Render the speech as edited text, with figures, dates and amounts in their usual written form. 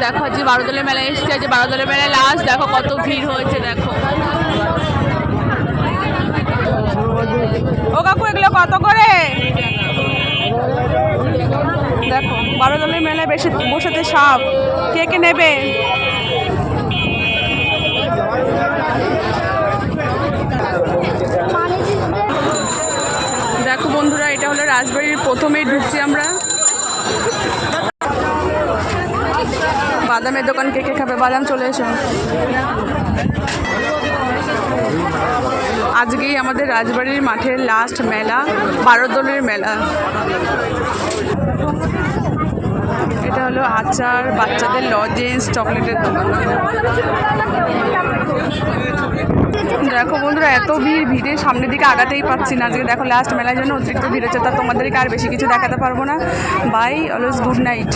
দেখো যে বারোদলের মেলায় এসছে, যে বারোদলের মেলায় লাস্ট দেখো কত ভিড় হয়েছে। দেখো ও কাকু এগুলো কত করে? দেখো বারোদলের মেলায় বেশি বসেছে সাপ, কে কে নেবে? দেখো বন্ধুরা, এটা হলো রাজবাড়ির প্রথমেই ঢুকছি আমরা। বাদামের দোকান, কে কে খাবে বাদাম? চলে এসো। আজকেই আমাদের রাজবাড়ির মাঠের লাস্ট মেলা, বারোদলের মেলা। এটা হলো আচার, বাচ্চাদের লজেন্স, চকলেটের দোকান। দেখো বন্ধুরা, এত ভিড়ে সামনের দিকে আগাতেই পাচ্ছি না। আজকে দেখো লাস্ট মেলার জন্য অতিরিক্ত ভিড় হচ্ছে। তা তোমাদেরকে আর বেশি কিছু দেখাতে পারবো না। Bye, always good night.